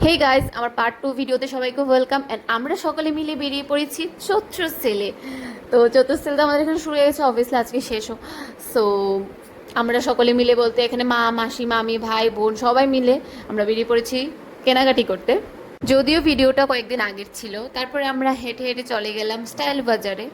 Hey guys, আমার part 2 ভিডিওতে সবাইকে ওয়েলকাম। এন্ড আমরা সকলে মিলে বেরিয়ে পড়েছি চতুর্থ সেলে। তো চতুর্থ সেল তো আমাদের এখানে শুরু হয়ে গেছে, অবভিয়াসলি আজকে শেষও। সো আমরা সকলে মিলে বলতে এখানে মা, মাসি, মামি, ভাই, বোন সবাই মিলে আমরা বেরিয়ে পড়েছি কেনাকাটি করতে। যদিও ভিডিওটা কয়েকদিন আগের ছিল, তারপরে আমরা হেঁটে হেঁটে চলে গেলাম স্টাইল বাজারে,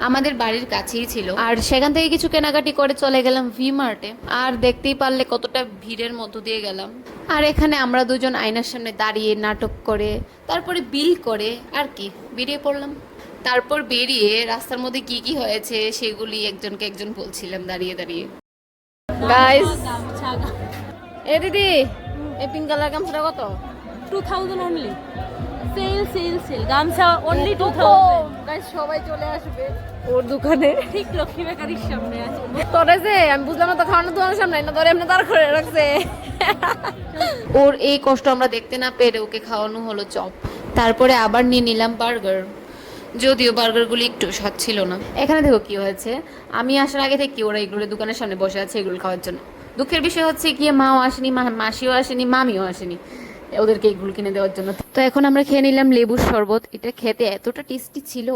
আমাদের বাড়ির কাছেই ছিল। আর সেখান থেকে কিছু কেনাকাটি করে চলে গেলাম ভি মার্টে। আর দেখতেই পারলে কতটা ভিড়ের মধ্য দিয়ে গেলাম। আর এখানে আমরা দুজন আয়নার সামনে দাঁড়িয়ে নাটক করে তারপরে বিল করে আর কি বেরিয়ে পড়লাম। তারপর বেরিয়ে রাস্তার মধ্যে কি কি হয়েছে সেগুলি একজনকে একজন বলছিলাম দাঁড়িয়ে দাঁড়িয়ে। গাইস, এ দিদি, এই পিঙ্ক কালার গামছাটা কত? 2000 only. Sale. গামছা only 2000. গাইস, সবাই চলে আসবে ওর দোকানে। ঠিক লক্ষ্মী বেকারির সামনে আছে। তোরে যে আমি বুঝলাম না, তো খাওয়ানোর দোকানের সামনে না, তোরে এমনি দাঁড় করে রাখছে। ওর এই কষ্ট আমরা দেখতে না পেরে ওকে খাওয়ানো হলো চপ। তারপরে আবার নিয়ে নিলাম বার্গার, যদিও বার্গারগুলি একটু স্বাদ ছিল না। এখানে দেখো কি হয়েছে, আমি আসার আগে থেকে ওরা এগুলো দোকানের সামনে বসে আছে এগুলো খাওয়ার জন্য। দুঃখের বিষয় হচ্ছে গিয়ে মাও আসেনি, মাসিও আসেনি, মামিও আসেনি ওদেরকে এগুলো কিনে দেওয়ার জন্য। তো এখন আমরা খেয়ে নিলাম লেবুর শরবত। এটা খেতে এতটা টেস্টি ছিল,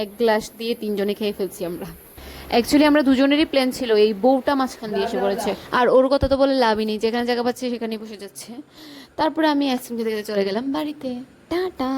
এক গ্লাস দিয়ে তিনজনে খেয়ে ফেলছি আমরা। অ্যাকচুয়ালি আমরা দুজনেরই প্ল্যান ছিল, এই বউটা মাঝখান দিয়ে এসে পড়েছে। আর ওর কথা তো বলে লাভই নেই, যেখানে জায়গা পাচ্ছে সেখানেই বসে যাচ্ছে। তারপরে আমি আইসক্রিম খেতে খেতে চলে গেলাম বাড়িতে। টাটা।